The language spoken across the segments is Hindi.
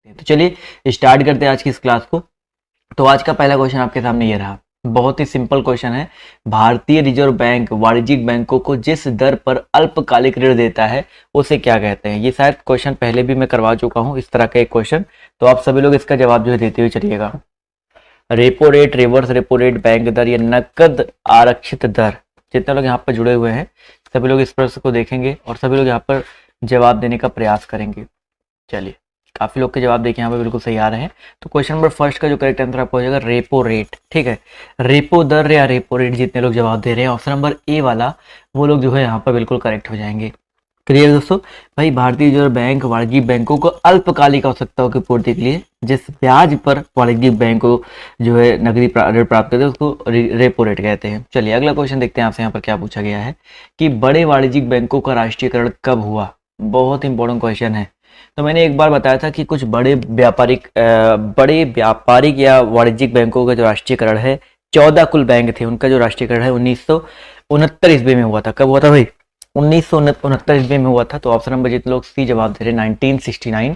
सकते हैं। तो चलिए स्टार्ट करते हैं आज की इस क्लास को। तो आज का पहला क्वेश्चन आपके सामने ये रहा। बहुत ही सिंपल क्वेश्चन है। भारतीय रिजर्व बैंक वाणिज्यिक बैंकों को जिस दर पर अल्पकालिक ऋण देता है उसे क्या कहते हैं। ये शायद क्वेश्चन पहले भी मैं करवा चुका हूँ इस तरह का एक क्वेश्चन। तो आप सभी लोग इसका जवाब जो है देते हुए चलिएगा। Repo rate, reverse repo rate, bank दर या नकद आरक्षित दर। जितने लोग यहाँ पर जुड़े हुए हैं सभी लोग इस प्रश्न को देखेंगे और सभी लोग यहाँ पर जवाब देने का प्रयास करेंगे। चलिए, काफी लोग के जवाब देखिए यहाँ पे बिल्कुल सही आ रहे हैं। तो क्वेश्चन नंबर फर्स्ट का जो करेक्ट आंसर आपको हो जाएगा रेपो रेट। ठीक है, रेपो दर या रेपो रेट जितने लोग जवाब दे रहे हैं ऑप्शन नंबर ए वाला, वो लोग जो है यहाँ पर बिल्कुल करेक्ट हो जाएंगे। क्लियर दोस्तों। भाई भारतीय रिजर्व बैंक वाणिज्यिक बैंकों को अल्पकालिक आवश्यकताओं की पूर्ति के लिए जिस ब्याज पर वाणिज्यिक बैंक को जो है नकदी ऋण प्राप्त करते हैं उसको रेपो रेट कहते हैं। चलिए अगला क्वेश्चन देखते हैं आपसे यहाँ पर क्या पूछा गया है कि बड़े वाणिज्यिक बैंकों का राष्ट्रीयकरण कब हुआ। बहुत इंपॉर्टेंट क्वेश्चन है। तो मैंने एक बार बताया था कि कुछ बड़े व्यापारिक या वाणिज्यिक बैंकों का जो राष्ट्रीयकरण है, 14 कुल बैंक थे, उनका जो राष्ट्रीयकरण है 1969 ईस्वी में हुआ था। कब हुआ था भाई? 1969 ईस्वी में हुआ था। तो ऑप्शन नंबर जितने लोग सी जवाब दे रहे 1969,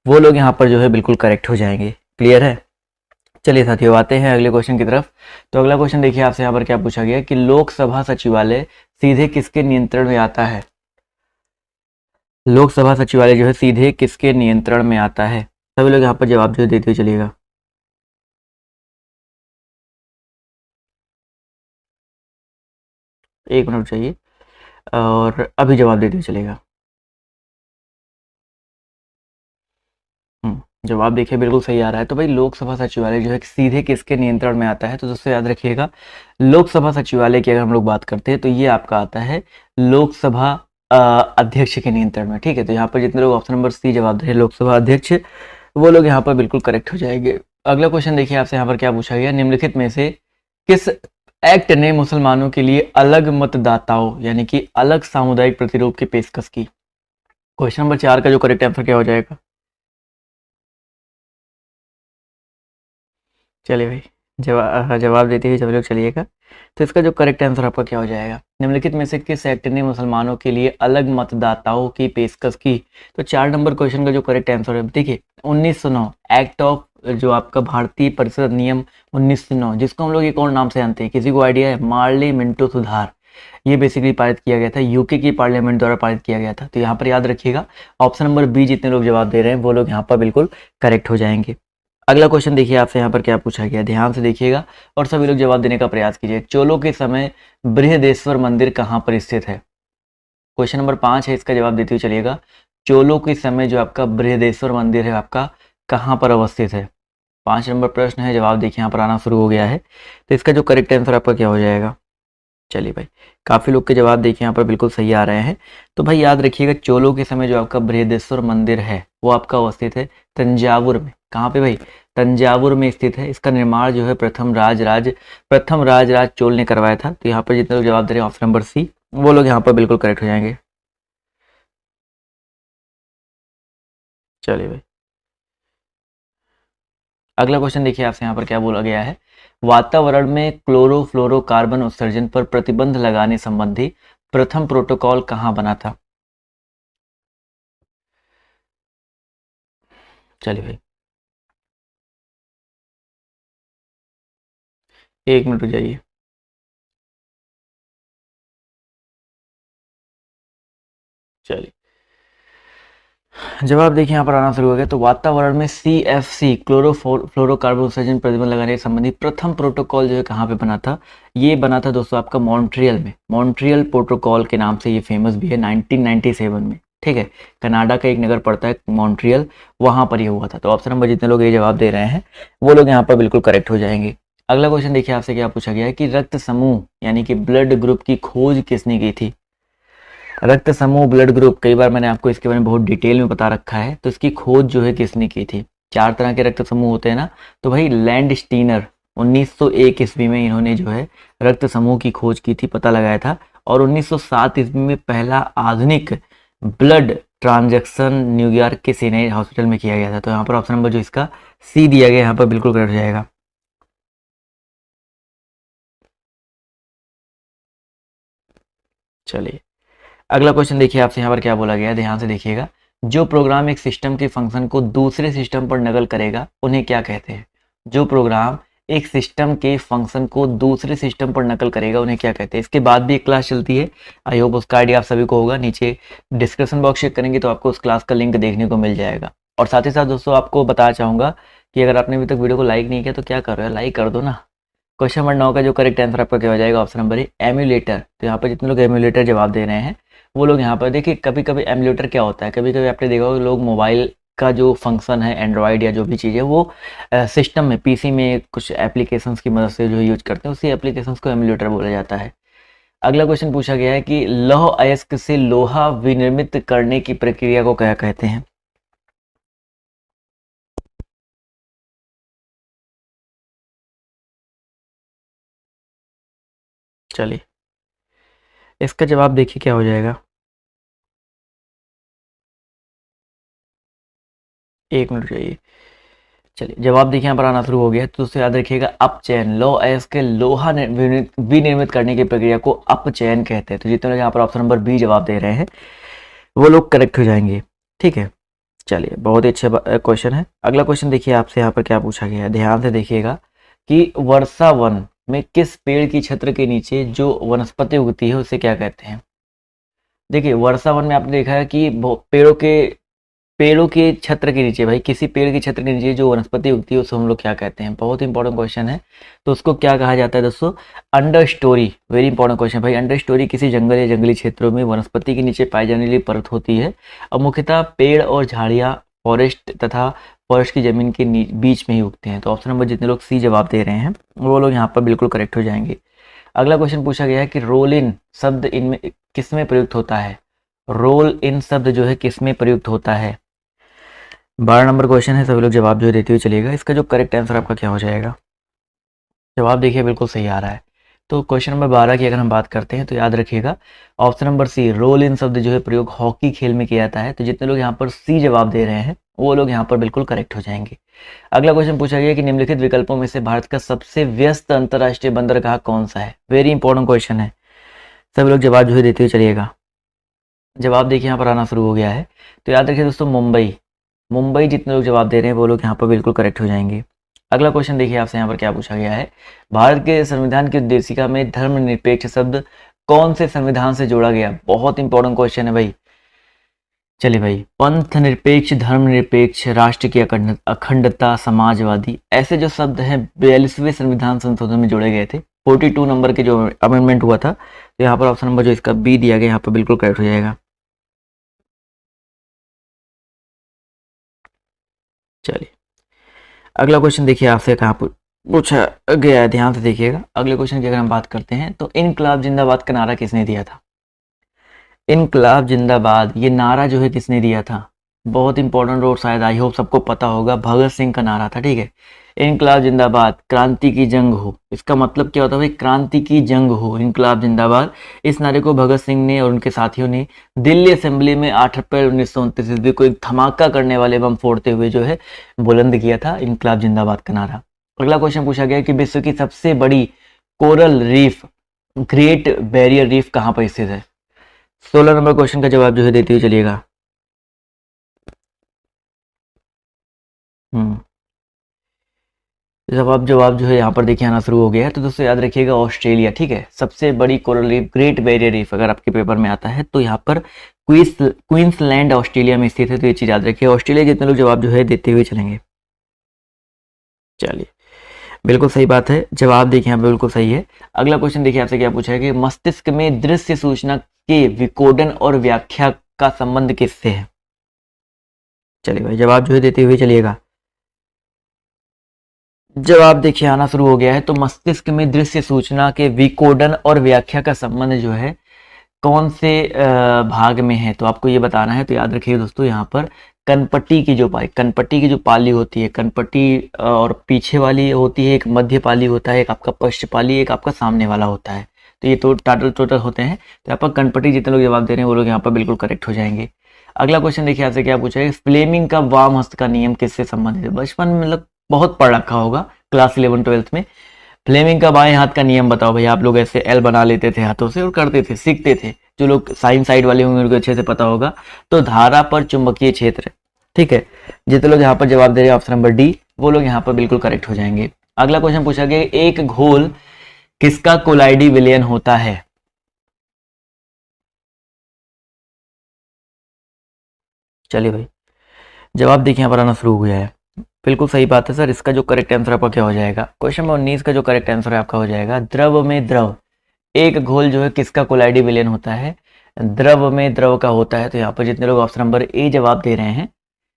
वो लोग यहाँ पर जो है बिल्कुल करेक्ट हो जाएंगे। क्लियर है। चलिए साथियों आते हैं अगले क्वेश्चन की तरफ। तो अगला क्वेश्चन देखिए आपसे यहाँ पर क्या पूछा गया कि लोकसभा सचिवालय सीधे किसके नियंत्रण में आता है। लोकसभा सचिवालय जो है सीधे किसके नियंत्रण में आता है। सभी लोग यहाँ पर जवाब जो देते हुए चलिएगा। एक मिनट चाहिए और अभी जवाब देते हुए चलेगा। जवाब देखिए बिल्कुल सही आ रहा है। तो भाई लोकसभा सचिवालय जो है सीधे किसके नियंत्रण में आता है। तो दोस्तों याद रखिएगा, लोकसभा सचिवालय की अगर हम लोग बात करते हैं तो ये आपका आता है लोकसभा अध्यक्ष के नियंत्रण में। ठीक है, तो यहाँ पर जितने लोग ऑप्शन नंबर सी जवाब दे रहे हैं लोकसभा अध्यक्ष, वो लोग यहाँ पर बिल्कुल करेक्ट हो जाएंगे। अगला क्वेश्चन देखिए आपसे यहाँ पर क्या पूछा गया, निम्नलिखित में से किस एक्ट ने मुसलमानों के लिए अलग मतदाताओं यानी कि अलग सामुदायिक प्रतिरूप की पेशकश की। क्वेश्चन नंबर 4 का जो करेक्ट आंसर क्या हो जाएगा। चलिए भाई जवाब देते हुए सब लोग चलिएगा। तो इसका जो करेक्ट आंसर आपका क्या हो जाएगा, निम्नलिखित में से किस एक्ट ने मुसलमानों के लिए अलग मतदाताओं की पेशकश की। तो 4 नंबर क्वेश्चन का जो करेक्ट आंसर है देखिए 1909 एक्ट ऑफ जो आपका भारतीय परिषद नियम 1909, जिसको हम लोग एक और नाम से जानते हैं, किसी को आइडिया है? मार्ले मिंटो सुधार। ये बेसिकली पारित किया गया था, यूके की पार्लियामेंट द्वारा पारित किया गया था। तो यहाँ पर याद रखिएगा ऑप्शन नंबर बी जितने लोग जवाब दे रहे हैं वो लोग यहाँ पर बिल्कुल करेक्ट हो जाएंगे। अगला क्वेश्चन देखिए आपसे यहाँ पर क्या पूछा गया, ध्यान से देखिएगा और सभी लोग जवाब देने का प्रयास कीजिए। चोलों के समय बृहदेश्वर मंदिर कहाँ पर स्थित है। क्वेश्चन नंबर 5 है, इसका जवाब देते हुए चलिएगा। चोलों के समय जो आपका बृहदेश्वर मंदिर है आपका कहाँ पर अवस्थित है। 5 नंबर प्रश्न है, जवाब देखिए यहाँ पर आना शुरू हो गया है। तो इसका जो करेक्ट आंसर आपका क्या हो जाएगा। चलिए भाई काफी लोग के जवाब देखिए यहाँ पर बिल्कुल सही आ रहे हैं। तो भाई याद रखिएगा चोलों के समय जो आपका बृहदेश्वर मंदिर है वो आपका अवस्थित है तंजावुर में। कहाँ पे भाई? तंजावुर में स्थित है। इसका निर्माण जो है प्रथम राजराज चोल ने करवाया था। तो यहाँ पर जितने लोग जवाब दे रहे हैं ऑप्शन नंबर सी, वो लोग यहाँ पर बिल्कुल करेक्ट हो जाएंगे। चलिए भाई अगला क्वेश्चन देखिए आपसे यहाँ पर क्या बोला गया है, वातावरण में क्लोरोफ्लोरोकार्बन उत्सर्जन पर प्रतिबंध लगाने संबंधी प्रथम प्रोटोकॉल कहाँ बना था। चलिए भाई एक मिनट रुक जाइए। चलिए जवाब देखिए यहाँ पर आना शुरू हो गया। तो वातावरण में CFC क्लोरोफ्लोरोकार्बन उत्सर्जन प्रतिबंध लगाने संबंधी प्रथम प्रोटोकॉल जो है कहाँ पे बना था। ये बना था दोस्तों आपका मॉन्ट्रियल में। मॉन्ट्रियल प्रोटोकॉल के नाम से ये फेमस भी है 1997 में। ठीक है, कनाडा का एक नगर पड़ता है मॉन्ट्रियल, वहां पर ये हुआ था। तो ऑप्शन नंबर जितने लोग ये जवाब दे रहे हैं वो लोग यहाँ पर बिल्कुल करेक्ट हो जाएंगे। अगला क्वेश्चन देखिए आपसे क्या पूछा गया है कि रक्त समूह यानी कि ब्लड ग्रुप की खोज किसने की थी। रक्त समूह ब्लड ग्रुप, कई बार मैंने आपको इसके बारे में बहुत डिटेल में बता रखा है। तो इसकी खोज जो है किसने की थी। 4 तरह के रक्त समूह होते हैं ना। तो भाई लैंड स्टीनर 1901 ईस्वी में इन्होंने जो है रक्त समूह की खोज की थी, पता लगाया था। और 1907 ईस्वी में पहला आधुनिक ब्लड ट्रांजैक्शन न्यूयॉर्क के सीने हॉस्पिटल में किया गया था। तो यहाँ पर ऑप्शन नंबर जो इसका सी दिया गया यहाँ पर बिल्कुल करेक्ट हो जाएगा। चलिए अगला क्वेश्चन देखिए आपसे यहाँ पर क्या बोला गया है, ध्यान से देखिएगा। जो प्रोग्राम एक सिस्टम के फंक्शन को दूसरे सिस्टम पर नकल करेगा उन्हें क्या कहते हैं? जो प्रोग्राम एक सिस्टम के फंक्शन को दूसरे सिस्टम पर नकल करेगा उन्हें क्या कहते हैं? इसके बाद भी एक क्लास चलती है, आई होप उसका आइडिया आप सभी को होगा। नीचे डिस्क्रिप्शन बॉक्स चेक करेंगे तो आपको उस क्लास का लिंक देखने को मिल जाएगा। और साथ ही साथ दोस्तों आपको बताना चाहूँगा कि अगर आपने अभी तक वीडियो को लाइक नहीं किया तो क्या कर रहे हो, लाइक कर दो ना। क्वेश्चन नंबर 9 का जो करेक्ट आंसर आपका क्या हो जाएगा? Option number A, emulator. तो यहाँ पर जितने लोग एम्यूलेटर जवाब दे रहे हैं वो लोग यहाँ पर देखिए, कभी कभी एम्यूलेटर क्या होता है, कभी कभी आपने देखा होगा लोग मोबाइल का जो फंक्शन है, एंड्रॉयड या जो भी चीज़ है, वो सिस्टम में, पीसी में कुछ एप्लीकेशंस की मदद से जो यूज करते हैं, उसी एप्लीकेशंस को एम्यूलेटर बोला जाता है। अगला क्वेश्चन पूछा गया है कि लौह अयस्क से लोहा विनिर्मित करने की प्रक्रिया को क्या कहते हैं? चलिए इसका जवाब देखिए क्या हो जाएगा। एक मिनट चाहिए। चलिए जवाब देखिए यहाँ पर आना शुरू हो गया है, तो उससे याद रखिएगा अपचयन। लौह अयस्क के लोहा विनिर्मित करने की प्रक्रिया को अपचयन कहते हैं। तो जितने लोग यहाँ पर ऑप्शन नंबर बी जवाब दे रहे हैं वो लोग करेक्ट हो जाएंगे, ठीक है। चलिए बहुत ही अच्छा क्वेश्चन है। अगला क्वेश्चन देखिए आपसे यहाँ पर क्या पूछा गया है, ध्यान से देखिएगा कि वर्षा वन में किस पेड़ की छत्र के नीचे जो वनस्पति उगती है उसे क्या कहते हैं? देखिए वर्षा वन में आपने देखा है कि पेड़ों के छत्र के नीचे, भाई किसी पेड़ के छत्र के नीचे जो वनस्पति उगती है उसे हम लोग क्या कहते हैं? बहुत इंपॉर्टेंट क्वेश्चन है। तो उसको क्या कहा जाता है दोस्तों? Under story. Very important question भाई। अंडर स्टोरी किसी जंगल या जंगली क्षेत्रों में वनस्पति के नीचे पाई जाने वाली परत होती है और मुख्यतः पेड़ और झाड़ियाँ फॉरेस्ट तथा फॉरेस्ट की जमीन के बीच में ही उगते हैं। तो ऑप्शन नंबर जितने लोग सी जवाब दे रहे हैं वो लोग यहाँ पर बिल्कुल करेक्ट हो जाएंगे। अगला क्वेश्चन पूछा गया है कि रोल इन शब्द इनमें किसमें प्रयुक्त होता है? रोल इन शब्द जो है किसमें प्रयुक्त होता है? 12 नंबर क्वेश्चन है, सभी लोग जवाब जो देते हुए चलिएगा। इसका जो करेक्ट आंसर आपका क्या हो जाएगा? जवाब देखिए बिल्कुल सही आ रहा है। तो क्वेश्चन नंबर 12 की अगर हम बात करते हैं तो याद रखिएगा option number C, role in शब्द जो है प्रयोग हॉकी खेल में किया जाता है। तो जितने लोग यहाँ पर सी जवाब दे रहे हैं वो लोग यहाँ पर बिल्कुल करेक्ट हो जाएंगे। अगला क्वेश्चन पूछा गया कि निम्नलिखित विकल्पों में से भारत का सबसे व्यस्त अंतर्राष्ट्रीय बंदरगाह कौन सा है? वेरी इंपॉर्टेंट क्वेश्चन है, सभी लोग जवाब जो है देते हुए चलिएगा। जवाब देखिए यहाँ पर आना शुरू हो गया है। तो याद रखिए दोस्तों मुंबई जितने लोग जवाब दे रहे हैं वो लोग यहाँ पर बिल्कुल करेक्ट हो जाएंगे। अगला क्वेश्चन देखिए आपसे यहाँ पर क्या पूछा गया है, भारत के संविधान की उद्देशिका में धर्मनिरपेक्ष शब्द कौन से संविधान से जोड़ा गया? बहुत इंपॉर्टेंट क्वेश्चन है भाई। चलिए भाई, पंथ निरपेक्ष, धर्मनिरपेक्ष, राष्ट्र की अखंडता, समाजवादी, ऐसे जो शब्द हैं 42वें संविधान संशोधन में जोड़े गए थे। 42 नंबर के जो अमेंडमेंट हुआ था, तो यहाँ पर ऑप्शन नंबर जो इसका बी दिया गया यहाँ पर बिल्कुल करेक्ट हो जाएगा। चलिए अगला क्वेश्चन देखिए आपसे कहाँ पूछा गया है, ध्यान से देखिएगा। अगले क्वेश्चन की अगर हम बात करते हैं तो इनकलाब जिंदाबाद का नारा किसने दिया था? इनकलाब जिंदाबाद ये नारा जो है किसने दिया था? बहुत इंपॉर्टेंट और शायद आई होप सबको पता होगा, भगत सिंह का नारा था, ठीक है। इनकलाब जिंदाबाद, क्रांति की जंग हो, इसका मतलब क्या होता है भाई? क्रांति की जंग हो, इनकलाब जिंदाबाद। इस नारे को भगत सिंह ने और उनके साथियों ने दिल्ली असेंबली में 8 अप्रैल 1929 ईस्वी को एक धमाका करने वाले बम फोड़ते हुए जो है बुलंद किया था इनकलाब जिंदाबाद का नारा। अगला क्वेश्चन पूछा गया कि विश्व की सबसे बड़ी coral reef, great barrier reef कहाँ पर स्थित है? 16 नंबर क्वेश्चन का जवाब जो है देते हुए चलिएगा। जवाब जो है यहाँ पर देखिए आना शुरू हो गया है। तो दोस्तों याद रखिएगा ऑस्ट्रेलिया, ठीक है। सबसे बड़ी coral reef, great barrier reef अगर आपके पेपर में आता है तो यहाँ पर क्वींसलैंड ऑस्ट्रेलिया में स्थित है। तो ये चीज याद रखिए। ऑस्ट्रेलिया जितने लोग जवाब जो है देते हुए चलेंगे। चलिए बिल्कुल सही बात है, जवाब देखिए यहाँ पे बिल्कुल सही है। अगला क्वेश्चन देखिए आपसे क्या पूछा है कि मस्तिष्क में दृश्य सूचना के विकोडन और व्याख्या का संबंध किससे है? चलिए भाई जवाब जो है देते हुए चलिएगा। जवाब देखिए आना शुरू हो गया है। तो मस्तिष्क में दृश्य सूचना के विकोडन और व्याख्या का संबंध जो है कौन से भाग में है, तो आपको ये बताना है। तो याद रखिए दोस्तों यहाँ पर कनपट्टी की जो पाली होती है, कनपट्टी और पीछे वाली होती है, एक मध्य पाली होता है, एक आपका पश्च पाली, एक आपका सामने वाला होता है। तो ये तो टोटल होते हैं। तो यहाँ पर कनपट्टी जितने लोग जवाब दे रहे हैं वो लोग यहाँ पर बिल्कुल करेक्ट हो जाएंगे। अगला क्वेश्चन देखिए आपसे क्या पूछा है, फ्लेमिंग का वाम हस्त का नियम किससे संबंधित है? बचपन में मतलब बहुत पढ़ रखा होगा क्लास 11-12 में। फ्लेमिंग का बाएं हाथ का नियम बताओ भाई। आप लोग ऐसे एल बना लेते थे हाथों से और करते थे, सीखते थे। जो लोग साइंस साइड वाले होंगे उनको अच्छे से पता होगा। तो धारा पर चुंबकीय क्षेत्र, ठीक है। जितने लोग यहाँ पर जवाब दे रहे हैं ऑप्शन नंबर डी, वो लोग यहाँ पर बिल्कुल करेक्ट हो जाएंगे। अगला क्वेश्चन पूछा गया, एक घोल किसका कोलाइडी विलयन होता है? चलिए भाई, जवाब देखिए यहाँ पर आना शुरू हो गया है। बिल्कुल सही बात है सर। इसका जो करेक्ट आंसर आपका क्या हो जाएगा? क्वेश्चन नंबर 19 का जो करेक्ट आंसर है आपका हो जाएगा, द्रव में द्रव। एक घोल जो है किसका कोलाइडी विलयन होता है? द्रव में द्रव का होता है। तो यहाँ पर जितने लोग ऑप्शन नंबर ए जवाब दे रहे हैं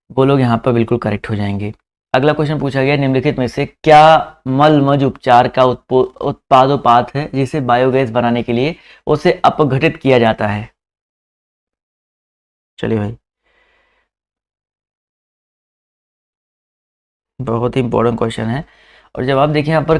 वो लोग यहाँ पर बिल्कुल करेक्ट हो जाएंगे। अगला क्वेश्चन पूछा गया, निम्नलिखित में से क्या मलमज उपचार का उत्पादोपात है जिसे बायोगैस बनाने के लिए उसे अपघटित किया जाता है? चलिए भाई, बहुत ही इंपॉर्टेंट क्वेश्चन है। और जवाब देखिए यहाँ पर,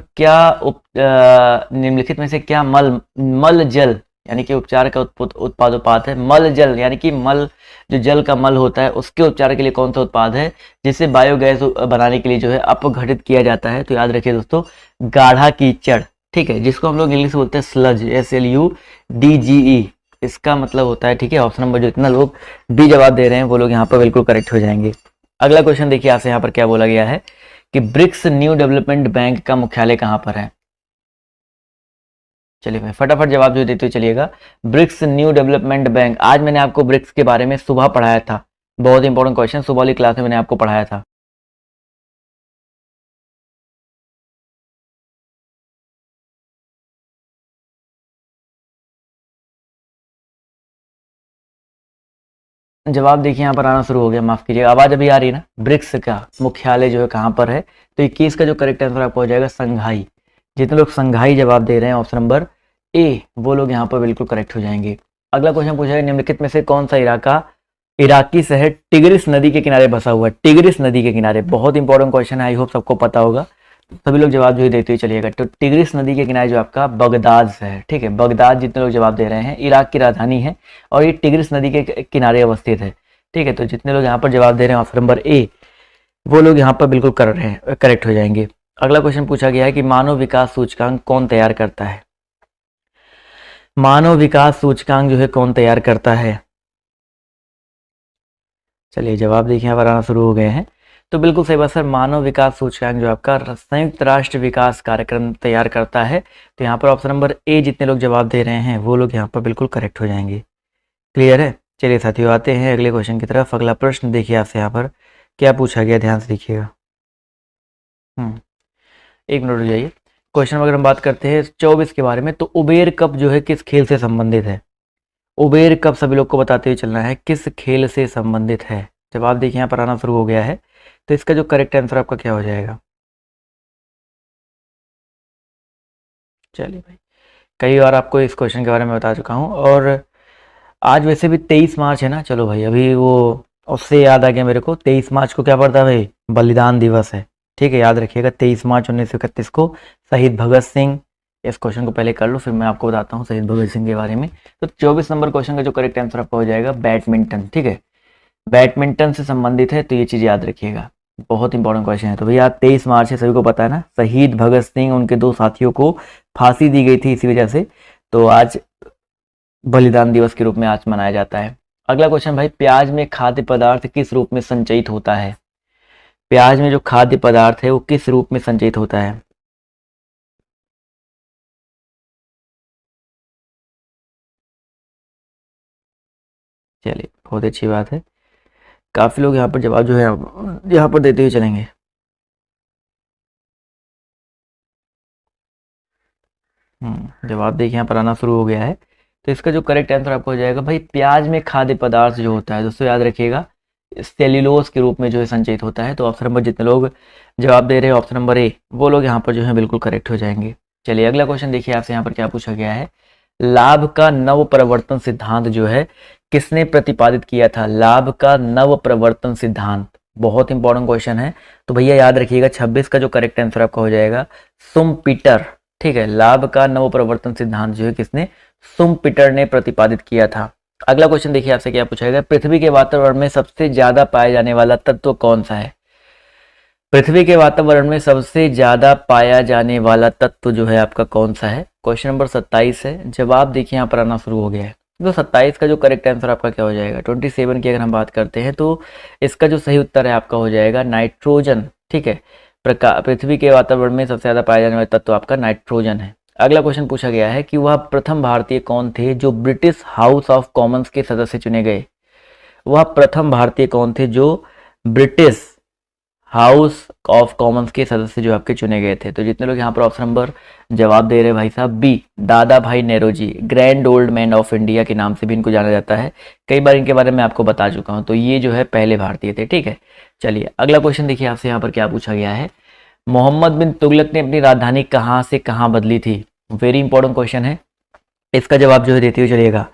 निम्नलिखित में से क्या मल जल यानी कि उपचार का उत्पादोपात है? मल जल यानी कि मल, जो जल का मल होता है उसके उपचार के लिए कौन सा उत्पाद है जिसे बायोगैस बनाने के लिए जो है अपघटित किया जाता है? तो याद रखिए दोस्तों, गाढ़ा कीचड़, ठीक है, जिसको हम लोग इंग्लिश में बोलते हैं स्लज, SLUDGE, इसका मतलब होता है, ठीक है। ऑप्शन नंबर जो इतना लोग डी जवाब दे रहे हैं वो लोग यहाँ पर बिल्कुल करेक्ट हो जाएंगे। अगला क्वेश्चन देखिए आपसे यहाँ पर क्या बोला गया है कि ब्रिक्स न्यू डेवलपमेंट बैंक का मुख्यालय कहाँ पर है? चलिए भाई, फटाफट जवाब जो देते हुए चलिएगा। ब्रिक्स न्यू डेवलपमेंट बैंक, आज मैंने आपको ब्रिक्स के बारे में सुबह पढ़ाया था। बहुत इंपॉर्टेंट क्वेश्चन, सुबह वाली क्लास में मैंने आपको पढ़ाया था। जवाब देखिए यहाँ पर आना शुरू हो गया, माफ कीजिएगा, आवाज अभी आ रही है ना? ब्रिक्स का मुख्यालय जो है कहाँ पर है? तो 21 का जो करेक्ट आंसर आपको हो जाएगा संघाई। जितने लोग संघाई जवाब दे रहे हैं ऑप्शन नंबर ए, वो लोग यहाँ पर बिल्कुल करेक्ट हो जाएंगे। अगला क्वेश्चन पूछा है, निम्नलिखित में से कौन सा इराकी शहर टिग्रिस नदी के किनारे बसा हुआ है? टिग्रिस नदी के किनारे, बहुत इंपॉर्टेंट क्वेश्चन है, आई होप सबको पता होगा। सभी लोग जवाब जो है देते हुए चलिएगा। तो टिग्रिस नदी के किनारे जो आपका बगदाद है, ठीक है, बगदाद जितने लोग जवाब दे रहे हैं, इराक की राजधानी है और ये टिग्रिस नदी के किनारे अवस्थित है, ठीक है। तो जितने लोग यहाँ पर जवाब दे रहे हैं ऑप्शन नंबर ए, वो लोग यहाँ पर बिल्कुल करेक्ट हो जाएंगे। अगला क्वेश्चन पूछा गया है कि मानव विकास सूचकांक कौन तैयार करता है? मानव विकास सूचकांक जो है कौन तैयार करता है? चलिए जवाब देखिए यहाँ पर आना शुरू हो गए हैं। तो बिल्कुल सही बात सर, मानव विकास सूचकांक जो आपका संयुक्त राष्ट्र विकास कार्यक्रम तैयार करता है। तो यहाँ पर ऑप्शन नंबर ए जितने लोग जवाब दे रहे हैं वो लोग यहाँ पर बिल्कुल करेक्ट हो जाएंगे। क्लियर है? चलिए साथियों, आते हैं अगले क्वेश्चन की तरफ। अगला प्रश्न देखिए आपसे यहाँ पर क्या पूछा गया, ध्यान से देखिएगा। एक मिनट रुक जाइए। क्वेश्चन अगर हम बात करते हैं 24 के बारे में, तो उबेर कप जो है किस खेल से संबंधित है? उबेर कप सभी लोग को बताते हुए चलना है, किस खेल से संबंधित है? जवाब देखिए यहाँ पर आना शुरू हो गया है। तो इसका जो करेक्ट आंसर आपका क्या हो जाएगा? चलिए भाई, कई बार आपको इस क्वेश्चन के बारे में बता चुका हूँ। और आज वैसे भी 23 मार्च है ना। चलो भाई, अभी वो उससे याद आ गया मेरे को, 23 मार्च को क्या पड़ता है भाई? बलिदान दिवस है, ठीक है, याद रखिएगा। 23 मार्च 1931 को शहीद भगत सिंह, इस क्वेश्चन को पहले कर लो फिर मैं आपको बताता हूँ शहीद भगत सिंह के बारे में। तो 24 नंबर क्वेश्चन का जो करेक्ट आंसर आपका हो जाएगा बैडमिंटन, ठीक है, बैडमिंटन से संबंधित है। तो ये चीज़ याद रखिएगा, बहुत इंपॉर्टेंट क्वेश्चन है। तो भैया 23 मार्च है, सभी को पता है ना, शहीद भगत सिंह उनके 2 साथियों को फांसी दी गई थी इसी वजह से, तो आज बलिदान दिवस के रूप में आज मनाया जाता है। अगला क्वेश्चन भाई, प्याज में खाद्य पदार्थ किस रूप में संचयित होता है? प्याज में जो खाद्य पदार्थ है वो किस रूप में संचयित होता है? चलिए, बहुत अच्छी बात है, काफी लोग यहाँ पर जवाब जो है यहाँ पर देते हुए चलेंगे। जवाब देखिए यहाँ पर आना शुरू हो गया है। तो इसका जो करेक्ट आंसर आपको हो जाएगा भाई, प्याज में खाद्य पदार्थ जो होता है दोस्तों याद रखिएगा, सेल्यूलोज के रूप में जो है संचयित होता है। तो ऑप्शन नंबर जितने लोग जवाब दे रहे हैं ऑप्शन नंबर ए, वो लोग यहाँ पर जो है बिल्कुल करेक्ट हो जाएंगे। चलिए अगला क्वेश्चन देखिए आपसे यहाँ पर क्या पूछा गया है, लाभ का नव प्रवर्तन सिद्धांत जो है किसने प्रतिपादित किया था? लाभ का नव प्रवर्तन सिद्धांत, बहुत इंपॉर्टेंट क्वेश्चन है। तो भैया याद रखिएगा 26 का जो करेक्ट आंसर आपका हो जाएगा सुम्पीटर, ठीक है। लाभ का नव प्रवर्तन सिद्धांत जो है किसने? सुम्पीटर ने प्रतिपादित किया था। अगला क्वेश्चन देखिए आपसे क्या पूछा गया, पृथ्वी के वातावरण में सबसे ज्यादा पाया जाने वाला तत्व कौन सा है? पृथ्वी के वातावरण में सबसे ज्यादा पाया जाने वाला तत्व जो है आपका कौन सा है? क्वेश्चन नंबर 27 है। जवाब देखिए यहाँ पर आना शुरू हो गया है। तो 27 का जो करेक्ट आंसर आपका क्या हो जाएगा। 27 की अगर हम बात करते हैं तो इसका जो सही उत्तर है आपका हो जाएगा नाइट्रोजन। ठीक है, पृथ्वी के वातावरण में सबसे ज़्यादा पाया जाने वाला तत्व आपका नाइट्रोजन है। अगला क्वेश्चन पूछा गया है कि वह प्रथम भारतीय कौन थे जो ब्रिटिश हाउस ऑफ कॉमन्स के सदस्य चुने गए। वह प्रथम भारतीय कौन थे जो ब्रिटिश हाउस ऑफ कॉमन्स के सदस्य जो आपके चुने गए थे। तो जितने लोग यहाँ पर ऑप्शन नंबर जवाब दे रहे हैं भाई साहब बी, Dadabhai Naoroji, grand old man of India के नाम से भी इनको जाना जाता है। कई बार इनके बारे में आपको बता चुका हूँ। तो ये जो है पहले भारतीय थे। ठीक है, चलिए अगला क्वेश्चन देखिए आपसे यहाँ पर क्या पूछा गया है। मोहम्मद बिन तुगलक ने अपनी राजधानी कहाँ से कहाँ बदली थी। वेरी इंपॉर्टेंट क्वेश्चन है, इसका जवाब जो है देते हुए चलिएगा।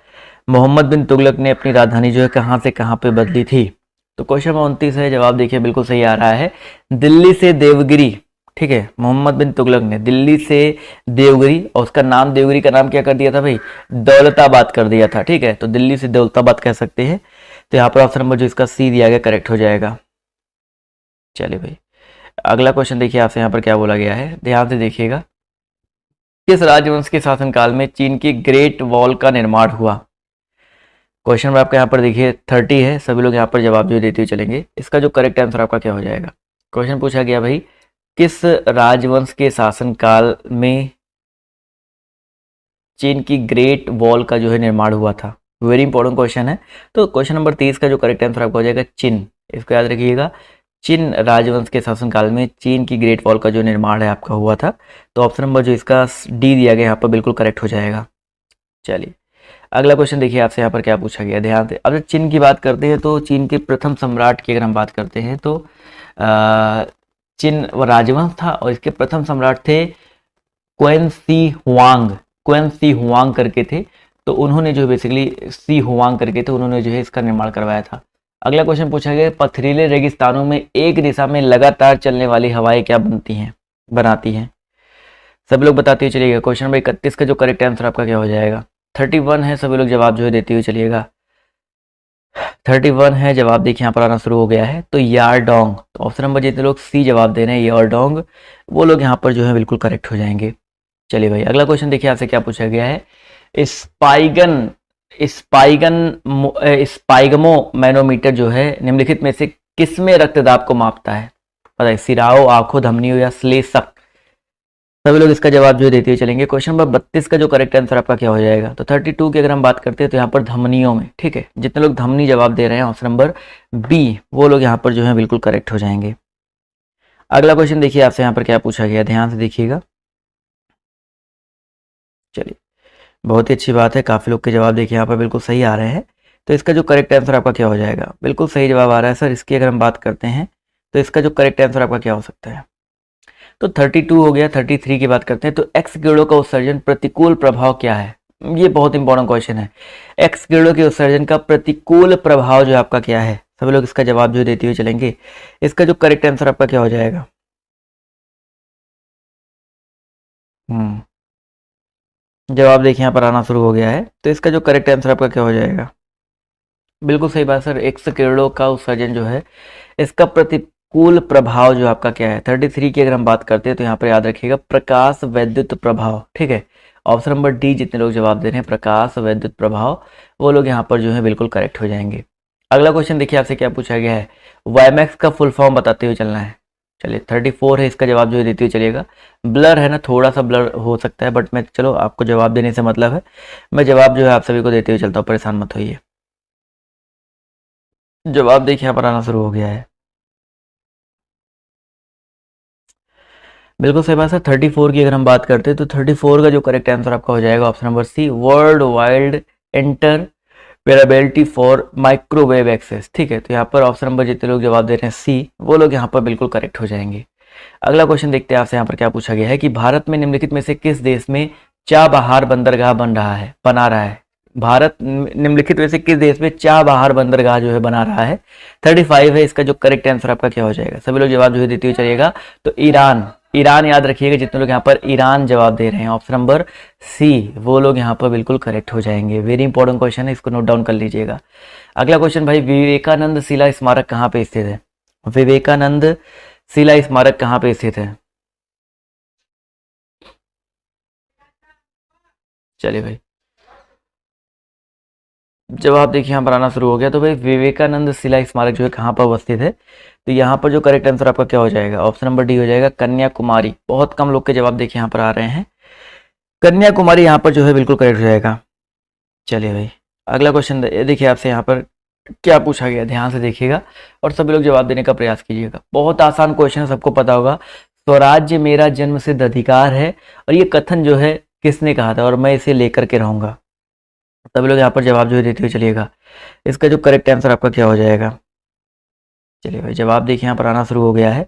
मोहम्मद बिन तुगलक ने अपनी राजधानी जो है कहाँ से कहाँ पे बदली थी। तो क्वेश्चन नंबर 29 है, जवाब देखिए बिल्कुल सही आ रहा है, दिल्ली से देवगिरी। ठीक है, मोहम्मद बिन तुगलक ने दिल्ली से देवगिरी, और उसका नाम देवगिरी का नाम क्या कर दिया था भाई, दौलताबाद कर दिया था। ठीक है, तो दिल्ली से दौलताबाद कह सकते हैं। तो यहाँ पर ऑप्शन नंबर जो इसका सी दिया गया करेक्ट हो जाएगा। चलिए भाई अगला क्वेश्चन देखिए आपसे यहाँ पर क्या बोला गया है, ध्यान से देखिएगा। किस राजवंश के शासनकाल में चीन की ग्रेट वॉल का निर्माण हुआ। क्वेश्चन नंबर आपका यहाँ पर देखिए 30 है, सभी लोग यहाँ पर जवाब जो देते हुए चलेंगे। इसका जो करेक्ट आंसर आपका क्या हो जाएगा। क्वेश्चन पूछा गया भाई किस राजवंश के शासनकाल में चीन की ग्रेट वॉल का जो है निर्माण हुआ था। वेरी इंपॉर्टेंट क्वेश्चन है। तो क्वेश्चन नंबर 30 का जो करेक्ट आंसर आपका हो जाएगा चिन। इसको याद रखिएगा, चिन राजवंश के शासनकाल में चीन की ग्रेट वॉल का जो निर्माण है आपका हुआ था। तो ऑप्शन नंबर जो इसका डी दिया गया यहाँ पर बिल्कुल करेक्ट हो जाएगा। चलिए अगला क्वेश्चन देखिए आपसे यहाँ पर क्या पूछा गया, ध्यान से। अब चीन की बात करते हैं तो चीन के प्रथम सम्राट की अगर हम बात करते हैं तो चीन राजवंश था और इसके प्रथम सम्राट थे क्वेन सी हुआंग। क्वेन सी हुआंग करके थे। तो उन्होंने जो बेसिकली सी हुआंग करके थे, उन्होंने जो है इसका निर्माण करवाया था। अगला क्वेश्चन पूछा गया पथरीले रेगिस्तानों में एक दिशा में लगातार चलने वाली हवाएं क्या बनाती हैं। सब लोग बताते हुए चलिएगा। क्वेश्चन नंबर 31 का जो करेक्ट आंसर आपका क्या हो जाएगा। 31 है, सभी लोग जवाब जो है देते हुए चलिएगा। 31 है, जवाब देखिए यहाँ पर आना शुरू हो गया है। तो यारडोंग, तो ऑप्शन नंबर जितने लोग सी जवाब दे रहे हैं यारडोंग, वो लोग यहाँ पर जो है बिल्कुल करेक्ट हो जाएंगे। चलिए भाई अगला क्वेश्चन देखिए आपसे क्या पूछा गया है। स्पाइगन स्पाइगमो मैनोमीटर जो है निम्नलिखित में से किसमें रक्तदाब को मापता है। पता है, सिराओं, आंखों, धमनियों या श्लेष्मक। सभी लोग इसका जवाब जो देते हुए चलेंगे। क्वेश्चन नंबर 32 का जो करेक्ट आंसर आपका क्या हो जाएगा। तो 32 की अगर हम बात करते हैं तो यहाँ पर धमनियों में। ठीक है, जितने लोग धमनी जवाब दे रहे हैं ऑप्शन नंबर बी, वो लोग यहाँ पर जो है बिल्कुल करेक्ट हो जाएंगे। अगला क्वेश्चन देखिए आपसे यहाँ पर क्या पूछा गया, ध्यान से देखिएगा। चलिए बहुत ही अच्छी बात है, काफ़ी लोग के जवाब देखिए यहाँ पर बिल्कुल सही आ रहे हैं। तो इसका जो करेक्ट आंसर आपका क्या हो जाएगा, बिल्कुल सही जवाब आ रहा है सर। इसकी अगर हम बात करते हैं तो इसका जो करेक्ट आंसर आपका क्या हो सकता है। तो 32 हो गया। 33 की बात करते हैं तो एक्स किरणों का उत्सर्जन प्रतिकूल प्रभाव क्या है। ये बहुत इंपॉर्टेंट क्वेश्चन है। एक्स किरणों के उत्सर्जन का प्रतिकूल प्रभाव जो आपका क्या है। सभी लोग इसका जवाब जो देते हुए चलेंगे। इसका जो करेक्ट आंसर आपका क्या हो जाएगा। जवाब देखिए यहाँ पर आना शुरू हो गया है। तो इसका जो करेक्ट आंसर आपका क्या हो जाएगा। बिल्कुल सही बात सर, एक्स किरणों का उत्सर्जन जो है इसका प्रतिकूल प्रभाव जो आपका क्या है। 33 की अगर हम बात करते हैं तो यहाँ पर याद रखिएगा प्रकाश वैद्युत प्रभाव। ठीक है, ऑप्शन नंबर डी जितने लोग जवाब दे रहे हैं प्रकाश वैद्युत प्रभाव, वो लोग यहाँ पर जो है बिल्कुल करेक्ट हो जाएंगे। अगला क्वेश्चन देखिए आपसे क्या पूछा गया है, वाईमैक्स का फुल फॉर्म बताते हुए चलना है। चलिए 34 है, इसका जवाब जो है देते हुए चलिएगा। ब्लर है ना, थोड़ा सा ब्लर हो सकता है, बट मैं चलो आपको जवाब देने से मतलब है, मैं जवाब जो है आप सभी को देते हुए चलता हूँ, परेशान मत होइए। जवाब देखिए यहाँ पर आना शुरू हो गया है। बिल्कुल सही बात है। 34 की अगर हम बात करते हैं तो 34 का जो करेक्ट आंसर आपका हो जाएगा option number C, world wide interoperability for microwave access. ठीक है, तो यहाँ पर ऑप्शन नंबर जितने लोग जवाब दे रहे हैं सी, वो लोग यहाँ पर बिल्कुल करेक्ट हो जाएंगे। अगला क्वेश्चन देखते हैं आपसे यहाँ पर क्या पूछा गया है कि भारत में निम्नलिखित में से किस देश में चाबहार बंदरगाह बना रहा है। भारत निम्नलिखित में से किस देश में चाबहार बंदरगाह जो है बना रहा है। 35 है, इसका जो करेक्ट आंसर आपका क्या हो जाएगा। सभी लोग जवाब जो है देते हुए चलिएगा। तो ईरान, ईरान याद रखिएगा, जितने लोग यहाँ पर ईरान जवाब दे रहे हैं ऑप्शन नंबर सी, वो लोग यहाँ पर बिल्कुल करेक्ट हो जाएंगे। वेरी इंपॉर्टेंट क्वेश्चन है, इसको नोट डाउन कर लीजिएगा। अगला क्वेश्चन भाई, विवेकानंद शिला स्मारक कहाँ पे स्थित है। विवेकानंद शिला स्मारक कहाँ पे स्थित है। चलिए भाई जवाब देखिए यहाँ पर आना शुरू हो गया। तो भाई विवेकानंद शिला स्मारक जो है कहाँ पर अवस्थित है, तो यहाँ पर जो करेक्ट आंसर आपका क्या हो जाएगा, ऑप्शन नंबर डी हो जाएगा कन्याकुमारी। बहुत कम लोग के जवाब देखिए यहाँ पर आ रहे हैं, कन्याकुमारी यहाँ पर जो है बिल्कुल करेक्ट हो जाएगा। चलिए भाई अगला क्वेश्चन देखिए आपसे यहाँ पर क्या पूछा गया, ध्यान से देखिएगा और सभी लोग जवाब देने का प्रयास कीजिएगा। बहुत आसान क्वेश्चन है, सबको पता होगा। स्वराज्य मेरा जन्म सिद्ध अधिकार है, और ये कथन जो है किसने कहा था, और मैं इसे लेकर के रहूंगा। सभी लोग यहाँ पर जवाब जो है देते हुए चलिएगा। इसका जो करेक्ट आंसर आपका क्या हो जाएगा। चलिए भाई जवाब देखिए यहाँ पर आना शुरू हो गया है।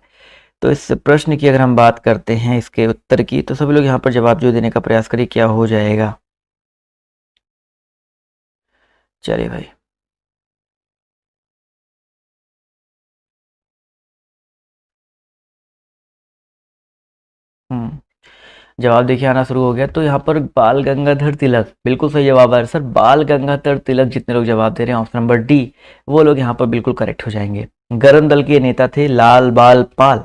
तो इस प्रश्न की अगर हम बात करते हैं इसके उत्तर की, तो सभी लोग यहाँ पर जवाब जो देने का प्रयास करिए, क्या हो जाएगा। चलिए भाई जवाब देखिए आना शुरू हो गया। तो यहाँ पर बाल गंगाधर तिलक बिल्कुल सही जवाब है सर। बाल गंगाधर तिलक जितने लोग जवाब दे रहे हैं ऑप्शन नंबर डी, वो लोग यहाँ पर बिल्कुल करेक्ट हो जाएंगे। गरम दल के नेता थे लाल बाल पाल,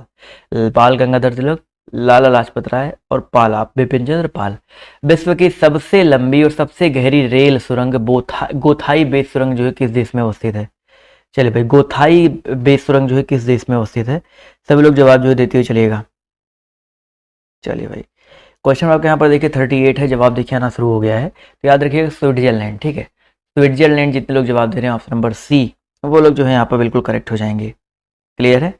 बाल गंगाधर तिलक, लाला लाजपत राय और पाल आप बिपिन चंद्र पाल। विश्व की सबसे लंबी और सबसे गहरी रेल सुरंग गोथाई बेस सुरंग जो है किस देश में अवस्थित है। चलिए भाई गोथाई बेस सुरंग जो है किस देश में अवस्थित है, सभी लोग जवाब जो है देते हुए चलिएगा। चलिए भाई क्वेश्चन आपके यहाँ पर देखिए 38 है, जवाब देखिए आना शुरू हो गया है। तो याद रखिएगा स्विट्जरलैंड, ठीक है। स्विट्जरलैंड जितने लोग जवाब दे रहे हैं ऑप्शन नंबर सी, वो लोग जो है यहाँ पर बिल्कुल करेक्ट हो जाएंगे। क्लियर है।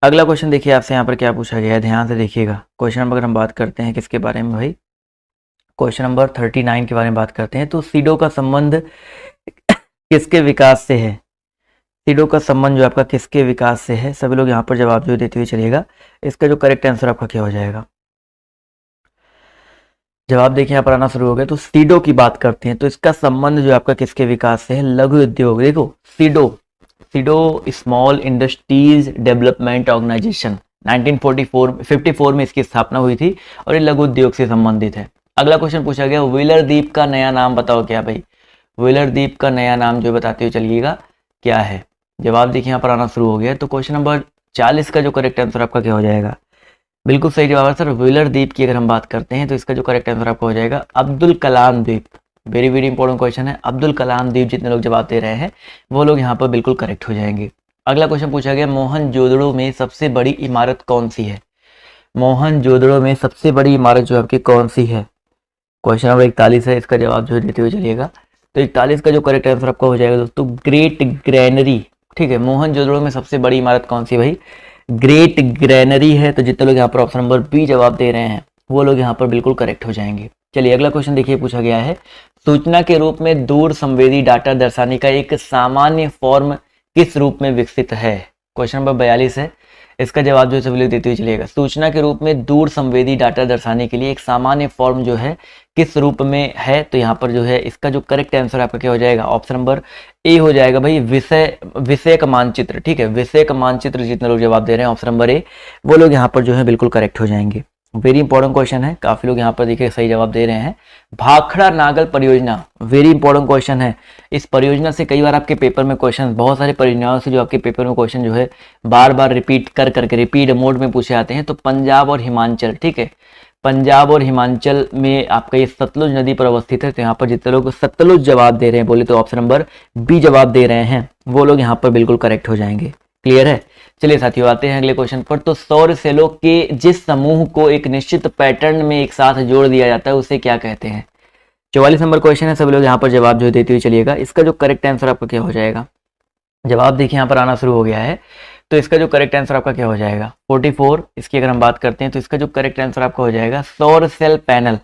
अगला क्वेश्चन देखिए आपसे यहाँ पर क्या पूछा गया है, ध्यान से देखिएगा। क्वेश्चन नंबर अगर हम बात करते हैं किसके बारे में भाई, क्वेश्चन नंबर 39 के बारे में बात करते हैं। तो सीडो का संबंध किसके विकास से है, सीडो का संबंध जो आपका किसके विकास से है, सभी लोग यहाँ पर जवाब जो देते हुए चलिएगा। इसका जो करेक्ट आंसर आपका क्या हो जाएगा। जवाब देखिए यहाँ पर आना शुरू हो गया। तो सीडो की बात करते हैं, तो इसका संबंध जो आपका किसके विकास से है, लघु उद्योग। देखो SIDO, SIDO small industries development organisation 1954 में इसकी स्थापना हुई थी, और ये लघु उद्योग से संबंधित है। अगला क्वेश्चन पूछा गया व्हीलर द्वीप का नया नाम बताओ क्या भाई, व्हीलर द्वीप का नया नाम जो बताते हुए चलिएगा क्या है। जवाब देखिए यहाँ पर आना शुरू हो गया। तो क्वेश्चन नंबर 40 का जो करेक्ट आंसर आपका क्या हो जाएगा, बिल्कुल सही जवाब है सर। व्हीलर द्वीप की अगर हम बात करते हैं, तो इसका जो करेक्ट आंसर आपका हो जाएगा अब्दुल कलाम द्वीप। वेरी वेरी इंपॉर्टेंट क्वेश्चन है। अब्दुल कलाम द्वीप जितने लोग जवाब दे रहे हैं, वो लोग यहाँ पर बिल्कुल करेक्ट हो जाएंगे। अगला क्वेश्चन पूछा गया मोहनजोदड़ो में सबसे बड़ी इमारत कौन सी है, मोहनजोदड़ो में सबसे बड़ी इमारत जो आपकी कौन सी है। क्वेश्चन नंबर 41 है, इसका जवाब जो देते हुए चलिएगा। तो 41 का जो करेक्ट आंसर आपका हो जाएगा दोस्तों ग्रेट ग्रैनरी, ठीक है। मोहनजोदड़ो में सबसे बड़ी इमारत कौन सी भाई, ग्रेट ग्रैनरी है। तो जितने लोग यहाँ पर ऑप्शन नंबर बी जवाब दे रहे हैं, वो लोग यहाँ पर बिल्कुल करेक्ट हो जाएंगे। चलिए अगला क्वेश्चन देखिए पूछा गया है सूचना के रूप में दूर संवेदी डाटा दर्शाने का एक सामान्य फॉर्म किस रूप में विकसित है। क्वेश्चन नंबर 42 है, इसका जवाब जो है सभी लोग देते हुए चलिएगा। सूचना के रूप में दूर संवेदी डाटा दर्शाने के लिए एक सामान्य फॉर्म जो है किस रूप में है, तो यहाँ पर जो है इसका जो करेक्ट आंसर आपका क्या हो जाएगा, ऑप्शन नंबर ए हो जाएगा भाई विषय का मानचित्र, ठीक है। विषय का मानचित्र जितने लोग जवाब दे रहे हैं ऑप्शन नंबर ए, वो लोग यहाँ पर जो है बिल्कुल करेक्ट हो जाएंगे। वेरी इंपॉर्टेंट क्वेश्चन है, काफी लोग यहाँ पर देखिए सही जवाब दे रहे हैं। भाखड़ा नागल परियोजना वेरी इंपॉर्टेंट क्वेश्चन है। इस परियोजना से कई बार आपके पेपर में क्वेश्चन, बहुत सारी परियोजनाओं से जो आपके पेपर में क्वेश्चन जो है बार बार रिपीट करके रिपीट मोड में पूछे जाते हैं। तो पंजाब और हिमाचल, ठीक है, पंजाब और हिमाचल में आपका ये सतलुज नदी पर अवस्थित है। तो यहाँ पर जितने लोग सतलुज जवाब दे रहे हैं, बोले तो ऑप्शन नंबर बी जवाब दे रहे हैं, वो लोग यहाँ पर बिल्कुल करेक्ट हो जाएंगे। क्लियर है। चलिए साथियों आते हैं अगले क्वेश्चन पर। तो सौर सेलों के जिस समूह को एक निश्चित पैटर्न में एक साथ जोड़ दिया जाता है उसे क्या कहते हैं। 44 नंबर क्वेश्चन है, सभी लोग यहाँ पर जवाब जो देते हुए चलिएगा। इसका जो करेक्ट आंसर आपका क्या हो जाएगा, जवाब देखिए यहाँ पर आना शुरू हो गया है। तो इसका जो करेक्ट आंसर आपका क्या हो जाएगा 44, इसकी अगर हम बात करते हैं तो इसका जो करेक्ट आंसर आपका हो जाएगा सौर सेल पैनल,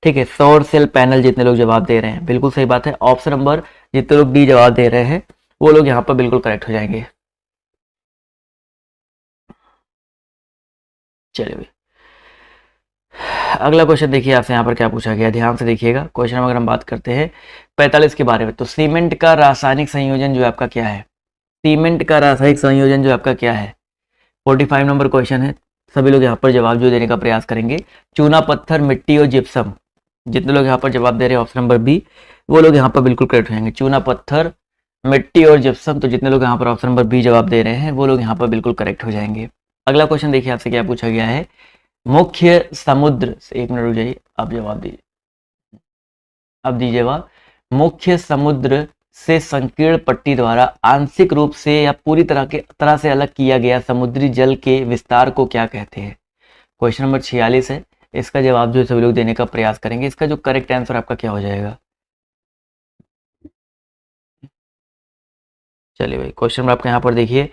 ठीक है। सौर सेल पैनल जितने लोग जवाब दे रहे हैं बिल्कुल सही बात है। ऑप्शन नंबर जितने लोग डी जवाब दे रहे हैं, वो लोग यहाँ पर बिल्कुल करेक्ट हो जाएंगे। चलिए भाई अगला क्वेश्चन देखिए आपसे यहाँ पर क्या पूछा गया, ध्यान से देखिएगा। क्वेश्चन अगर हम बात करते हैं 45 के बारे में, तो सीमेंट का रासायनिक संयोजन जो आपका क्या है, सीमेंट का रासायनिक संयोजन जो आपका क्या है। 45 नंबर क्वेश्चन है, सभी लोग यहाँ पर जवाब जो देने का प्रयास करेंगे। चूना पत्थर मिट्टी और जिप्सम, जितने लोग यहाँ पर जवाब दे रहे हैं ऑप्शन नंबर बी, वो लोग यहाँ पर बिल्कुल करेक्ट हो जाएंगे। चूना पत्थर मिट्टी और जिप्सम, तो जितने लोग यहाँ पर ऑप्शन नंबर बी जवाब दे रहे हैं, वो लोग यहाँ पर बिल्कुल करेक्ट हो जाएंगे। अगला क्वेश्चन देखिए आपसे क्या पूछा गया है, मुख्य समुद्र से, एक मिनट रुक जाइए, अब जवाब दीजिए, अब दीजिए जवाब। मुख्य समुद्र से संकीर्ण पट्टी द्वारा आंशिक रूप से या पूरी तरह से अलग किया गया समुद्री जल के विस्तार को क्या कहते हैं। क्वेश्चन नंबर 46 है, इसका जवाब जो है सभी लोग देने का प्रयास करेंगे। इसका जो करेक्ट आंसर आपका क्या हो जाएगा। चलिए भाई, क्वेश्चन नंबर आपका यहाँ पर देखिए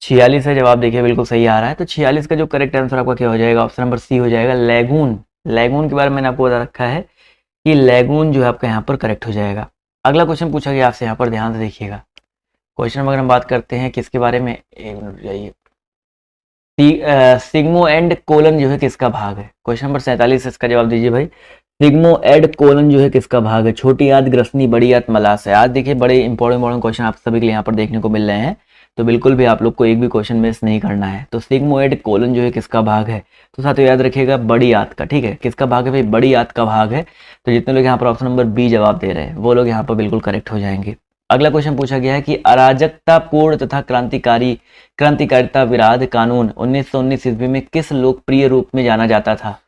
46 है, जवाब देखिए बिल्कुल सही आ रहा है। तो 46 का जो करेक्ट आंसर आपका क्या हो जाएगा, ऑप्शन नंबर सी हो जाएगा, लैगून। लैगून के बारे में मैंने आपको बता रखा है कि लैगून जो है आपका यहाँ पर करेक्ट हो जाएगा। अगला क्वेश्चन पूछा गया आपसे, यहाँ पर ध्यान से देखिएगा। क्वेश्चन अगर हम बात करते हैं किसके बारे में, एक मिनट जाइए, सिग्मो एंड कोलन जो है किसका भाग है। क्वेश्चन नंबर 47, इसका जवाब दीजिए भाई। सिग्मो एंड कोलन जो है किसका भाग है। छोटी आंत, ग्रसनी, बड़ी आंत, मलाशय। आज देखिए बड़े इंपॉर्टेंट क्वेश्चन आप सभी के लिए यहाँ पर देखने को मिल रहे हैं, तो बिल्कुल भी आप लोग को एक भी क्वेश्चन मिस नहीं करना है। तो सिग्मोइड कोलन जो है किसका भाग है, तो साथियों याद रखिएगा बड़ी आंत का। ठीक है, किसका भाग है भाई, बड़ी आंत का भाग है। तो जितने लोग यहाँ पर ऑप्शन नंबर बी जवाब दे रहे हैं वो लोग यहाँ पर बिल्कुल करेक्ट हो जाएंगे। अगला क्वेश्चन पूछा गया है कि अराजकतापूर्ण तथा क्रांतिकारिता विरोध कानून 1919 ईस्वी में किस लोकप्रिय रूप में जाना जाता था।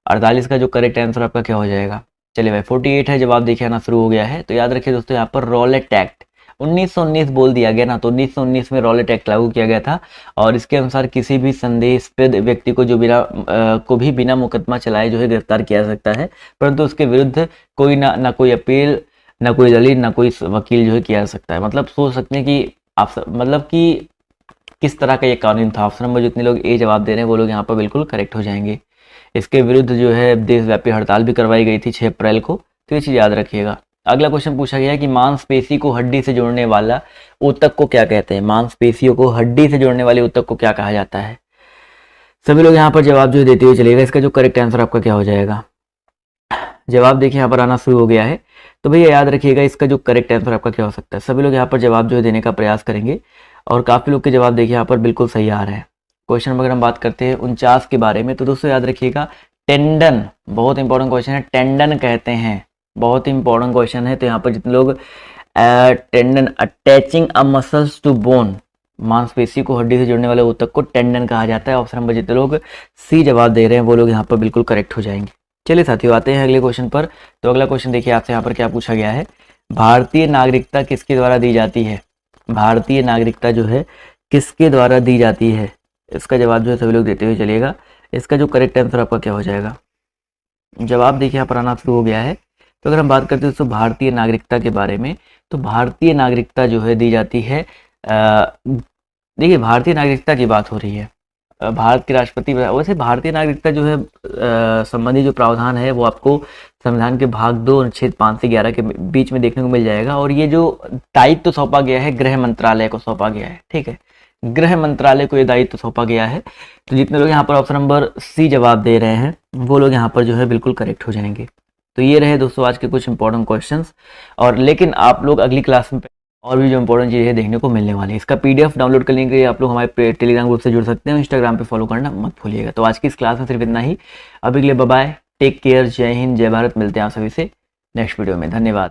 48 का जो करेक्ट आंसर आपका क्या हो जाएगा। चलिए भाई 48 है, जवाब देखिए आना शुरू हो गया है। तो याद रखिए दोस्तों, यहाँ पर रॉलेट एक्ट 1919 बोल दिया गया ना, तो 1919 में रॉलेट एक्ट लागू किया गया था और इसके अनुसार किसी भी संदेहास्पद व्यक्ति को भी बिना मुकदमा चलाए जो है गिरफ्तार किया जा सकता है, परंतु उसके विरुद्ध कोई ना कोई अपील, ना कोई दलील, ना कोई वकील जो है किया जा सकता है। मतलब सोच सकते हैं कि आप मतलब कि किस तरह का ये कानून था। ऑप्शन नंबर जितने लोग ए जवाब दे रहे हैं वो लोग यहाँ पर बिल्कुल करेक्ट हो जाएंगे। इसके विरुद्ध जो है देशव्यापी हड़ताल भी करवाई गई थी 6 अप्रैल को, तो ये चीज़ याद रखिएगा। अगला क्वेश्चन पूछा गया है कि मांसपेशी को हड्डी से जोड़ने वाला ऊतक को क्या कहते हैं। मांसपेशियों को हड्डी से जोड़ने वाले ऊतक को क्या कहा जाता है। सभी लोग यहाँ पर जवाब जो देते हुए चलेगा। इसका जो करेक्ट आंसर आपका क्या हो जाएगा, जवाब देखिए यहाँ पर आना शुरू हो गया है। तो भैया याद रखिएगा इसका जो करेक्ट आंसर आपका क्या हो सकता है। सभी लोग यहाँ पर जवाब जो है देने का प्रयास करेंगे और काफ़ी लोग के जवाब देखिए यहाँ पर बिल्कुल सही आ रहे हैं। क्वेश्चन अगर हम बात करते हैं 49 के बारे में, तो दोस्तों याद रखिएगा टेंडन, बहुत इंपॉर्टेंट क्वेश्चन है, टेंडन कहते हैं, बहुत इंपॉर्टेंट क्वेश्चन है। तो यहाँ पर जितने लोग tendon attaching a muscles to bone, मांसपेशी को हड्डी से जोड़ने वाले ऊतक को टेंडन कहा जाता है। ऑप्शन नंबर जितने लोग सी जवाब दे रहे हैं वो लोग यहाँ पर बिल्कुल करेक्ट हो जाएंगे। चलिए साथियों आते हैं अगले क्वेश्चन पर। तो अगला क्वेश्चन देखिए आपसे यहाँ पर क्या पूछा गया है, भारतीय नागरिकता किसके द्वारा दी जाती है। भारतीय नागरिकता जो है किसके द्वारा दी जाती है, इसका जवाब जो है सभी लोग देते हुए चलिएगा। इसका जो करेक्ट आंसर आपका क्या हो जाएगा, जवाब देखिए यहाँ पर आना शुरू हो गया है। तो अगर हम बात करते हैं दोस्तों भारतीय नागरिकता के बारे में, तो भारतीय नागरिकता जो है दी जाती है, देखिए भारतीय नागरिकता की बात हो रही है, भारत के राष्ट्रपति। वैसे भारतीय नागरिकता जो है संबंधी जो प्रावधान है वो आपको संविधान के भाग 2 अनुच्छेद 5 से 11 के बीच में देखने को मिल जाएगा। और ये जो दायित्व तो सौंपा गया है गृह मंत्रालय को सौंपा गया है। ठीक है, गृह मंत्रालय को ये दायित्व सौंपा गया है। तो जितने लोग यहाँ पर ऑप्शन नंबर सी जवाब दे रहे हैं वो लोग यहाँ पर जो है बिल्कुल करेक्ट हो जाएंगे। तो ये रहे दोस्तों आज के कुछ इंपॉर्टेंट क्वेश्चंस। और लेकिन आप लोग अगली क्लास में और भी जो इंपॉर्टेंट चीज़ें देखने को मिलने वाली है। इसका पीडीएफ डाउनलोड करने के लिए आप लोग हमारे टेलीग्राम ग्रुप से जुड़ सकते हैं, इंस्टाग्राम पे फॉलो करना मत भूलिएगा। तो आज की इस क्लास में सिर्फ इतना ही। अभी के लिए बाय बाय, टेक केयर, जय हिंद, जय भारत। मिलते हैं आप सभी से नेक्स्ट वीडियो में। धन्यवाद।